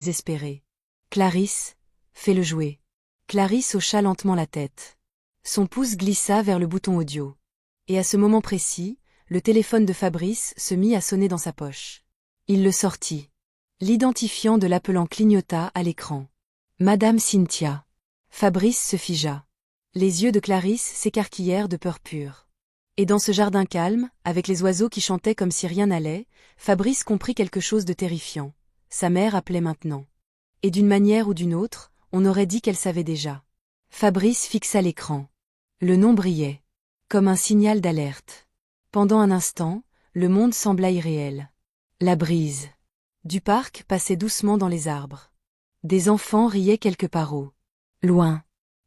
désespérée. Clarisse, fais-le jouer. Clarisse hocha lentement la tête. Son pouce glissa vers le bouton audio. Et à ce moment précis, le téléphone de Fabrice se mit à sonner dans sa poche. Il le sortit. L'identifiant de l'appelant clignota à l'écran. Madame Cynthia. Fabrice se figea. Les yeux de Clarisse s'écarquillèrent de peur pure. Et dans ce jardin calme, avec les oiseaux qui chantaient comme si rien n'allait, Fabrice comprit quelque chose de terrifiant. Sa mère appelait maintenant. Et d'une manière ou d'une autre, on aurait dit qu'elle savait déjà. Fabrice fixa l'écran. Le nom brillait. Comme un signal d'alerte. Pendant un instant, le monde sembla irréel. La brise du parc passait doucement dans les arbres. Des enfants riaient quelque part au loin.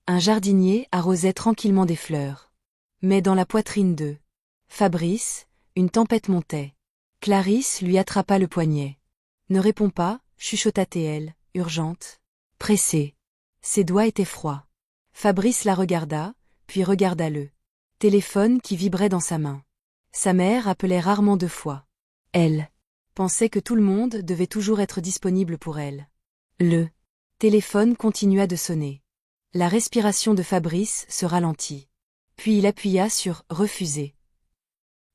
Un jardinier arrosait tranquillement des fleurs. Mais dans la poitrine de Fabrice, une tempête montait. Clarisse lui attrapa le poignet. Ne réponds pas, chuchota-t-elle, urgente, pressée. Ses doigts étaient froids. Fabrice la regarda, puis regarda le téléphone qui vibrait dans sa main. Sa mère appelait rarement 2 fois. Elle pensait que tout le monde devait toujours être disponible pour elle. Le téléphone continua de sonner. La respiration de Fabrice se ralentit. Puis il appuya sur « Refuser ».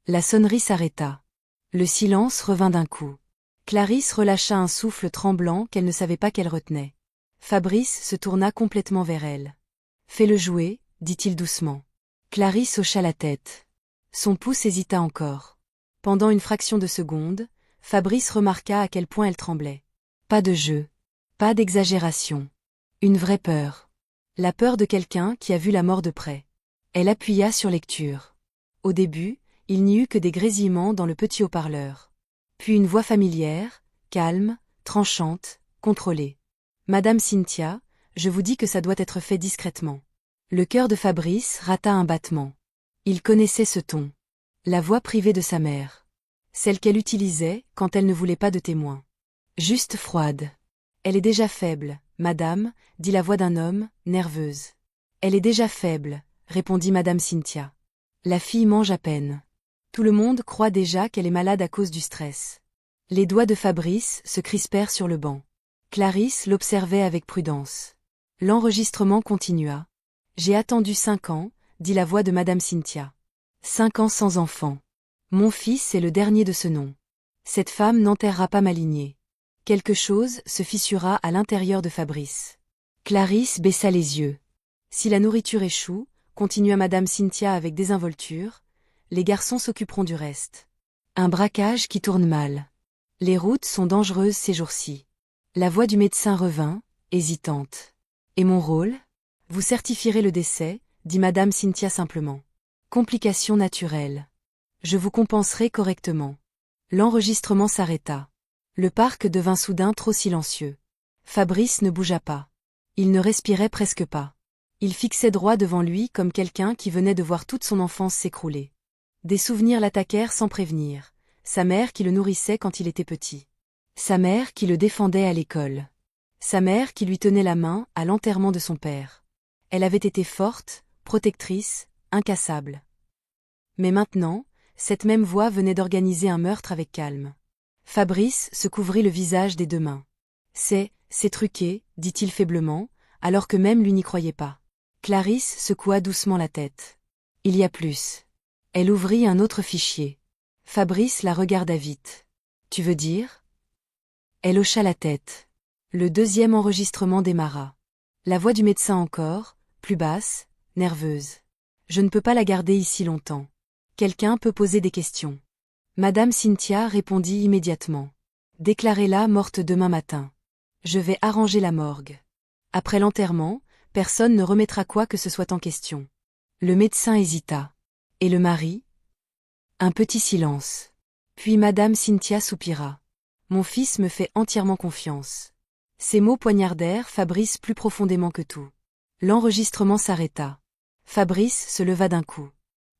La sonnerie s'arrêta. Le silence revint d'un coup. Clarisse relâcha un souffle tremblant qu'elle ne savait pas qu'elle retenait. Fabrice se tourna complètement vers elle. « Fais-le jouer », dit-il doucement. Clarisse hocha la tête. Son pouce hésita encore. Pendant une fraction de seconde, Fabrice remarqua à quel point elle tremblait. Pas de jeu. Pas d'exagération. Une vraie peur. La peur de quelqu'un qui a vu la mort de près. Elle appuya sur lecture. Au début, il n'y eut que des grésillements dans le petit haut-parleur. Puis une voix familière, calme, tranchante, contrôlée. « Madame Cynthia, je vous dis que ça doit être fait discrètement. » Le cœur de Fabrice rata un battement. Il connaissait ce ton. La voix privée de sa mère. Celle qu'elle utilisait quand elle ne voulait pas de témoins. Juste froide. « Elle est déjà faible, madame, » dit la voix d'un homme, nerveuse. « Elle est déjà faible, » répondit madame Cynthia. La fille mange à peine. Tout le monde croit déjà qu'elle est malade à cause du stress. Les doigts de Fabrice se crispèrent sur le banc. Clarisse l'observait avec prudence. L'enregistrement continua. « J'ai attendu 5 ans, » dit la voix de madame Cynthia. 5 ans sans enfant. Mon fils est le dernier de ce nom. Cette femme n'enterrera pas ma lignée. Quelque chose se fissura à l'intérieur de Fabrice. Clarisse baissa les yeux. Si la nourriture échoue, continua madame Cynthia avec désinvolture, les garçons s'occuperont du reste. Un braquage qui tourne mal. Les routes sont dangereuses ces jours-ci. La voix du médecin revint, hésitante. Et mon rôle ? Vous certifierez le décès, dit madame Cynthia simplement. Complications naturelles. Je vous compenserai correctement. L'enregistrement s'arrêta. Le parc devint soudain trop silencieux. Fabrice ne bougea pas. Il ne respirait presque pas. Il fixait droit devant lui comme quelqu'un qui venait de voir toute son enfance s'écrouler. Des souvenirs l'attaquèrent sans prévenir. Sa mère qui le nourrissait quand il était petit. Sa mère qui le défendait à l'école. Sa mère qui lui tenait la main à l'enterrement de son père. Elle avait été forte, protectrice, incassable. Mais maintenant, cette même voix venait d'organiser un meurtre avec calme. Fabrice se couvrit le visage des 2 mains. C'est truqué, dit-il faiblement, alors que même lui n'y croyait pas. Clarisse secoua doucement la tête. Il y a plus. Elle ouvrit un autre fichier. Fabrice la regarda vite. Tu veux dire ? Elle hocha la tête. Le 2e enregistrement démarra. La voix du médecin encore, plus basse, nerveuse. Je ne peux pas la garder ici longtemps. Quelqu'un peut poser des questions. Madame Cynthia répondit immédiatement. Déclarez-la morte demain matin. Je vais arranger la morgue. Après l'enterrement, personne ne remettra quoi que ce soit en question. Le médecin hésita. Et le mari ? Un petit silence. Puis madame Cynthia soupira. Mon fils me fait entièrement confiance. Ces mots poignardèrent Fabrice plus profondément que tout. L'enregistrement s'arrêta. Fabrice se leva d'un coup.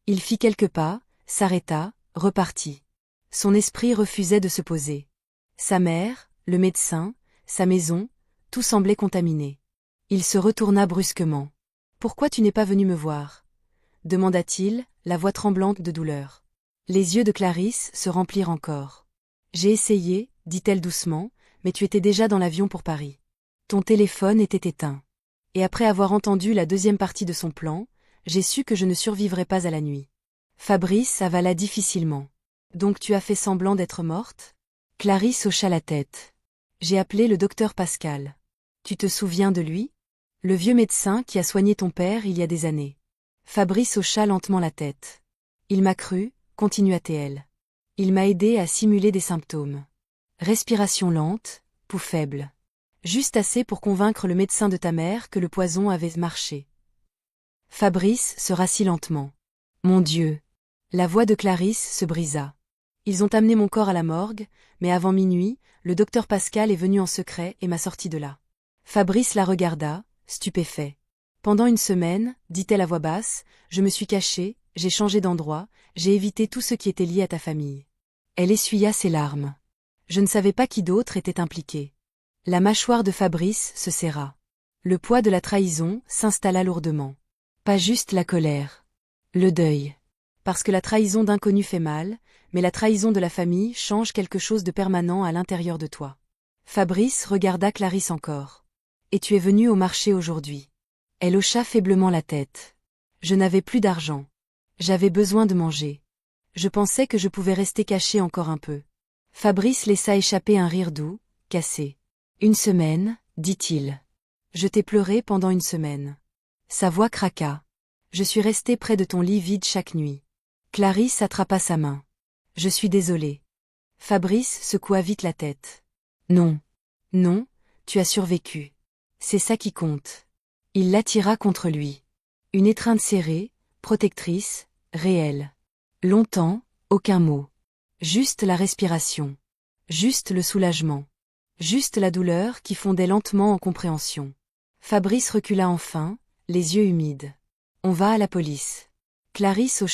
Il fit quelques pas, s'arrêta, repartit. Son esprit refusait de se poser. Sa mère, le médecin, sa maison, tout semblait contaminé. Il se retourna brusquement. « Pourquoi tu n'es pas venu me voir ?» demanda-t-il, la voix tremblante de douleur. Les yeux de Clarisse se remplirent encore. « J'ai essayé, dit-elle doucement, mais tu étais déjà dans l'avion pour Paris. Ton téléphone était éteint. Et après avoir entendu la deuxième partie de son plan, j'ai su que je ne survivrais pas à la nuit. Fabrice avala difficilement. Donc tu as fait semblant d'être morte? Clarisse hocha la tête. J'ai appelé le docteur Pascal. Tu te souviens de lui? Le vieux médecin qui a soigné ton père il y a des années. Fabrice hocha lentement la tête. Il m'a cru, continua-t-elle. Il m'a aidé à simuler des symptômes. Respiration lente, pouls faible. Juste assez pour convaincre le médecin de ta mère que le poison avait marché. Fabrice se rassit lentement. Mon Dieu! La voix de Clarisse se brisa. Ils ont amené mon corps à la morgue, mais avant minuit, le docteur Pascal est venu en secret et m'a sorti de là. Fabrice la regarda, stupéfait. Pendant une semaine, dit-elle à voix basse, je me suis cachée, j'ai changé d'endroit, j'ai évité tout ce qui était lié à ta famille. Elle essuya ses larmes. Je ne savais pas qui d'autre était impliqué. La mâchoire de Fabrice se serra. Le poids de la trahison s'installa lourdement. Pas juste la colère. Le deuil. Parce que la trahison d'inconnu fait mal, mais la trahison de la famille change quelque chose de permanent à l'intérieur de toi. Fabrice regarda Clarisse encore. Et tu es venue au marché aujourd'hui. Elle hocha faiblement la tête. Je n'avais plus d'argent. J'avais besoin de manger. Je pensais que je pouvais rester caché encore un peu. Fabrice laissa échapper un rire doux, cassé. Une semaine, dit-il. Je t'ai pleuré pendant une semaine. Sa voix craqua. Je suis resté près de ton lit vide chaque nuit. Clarisse attrapa sa main. Je suis désolée. Fabrice secoua vite la tête. Non. Non, tu as survécu. C'est ça qui compte. Il l'attira contre lui. Une étreinte serrée, protectrice, réelle. Longtemps, aucun mot. Juste la respiration. Juste le soulagement. Juste la douleur qui fondait lentement en compréhension. Fabrice recula enfin, les yeux humides. On va à la police. Clarisse hocha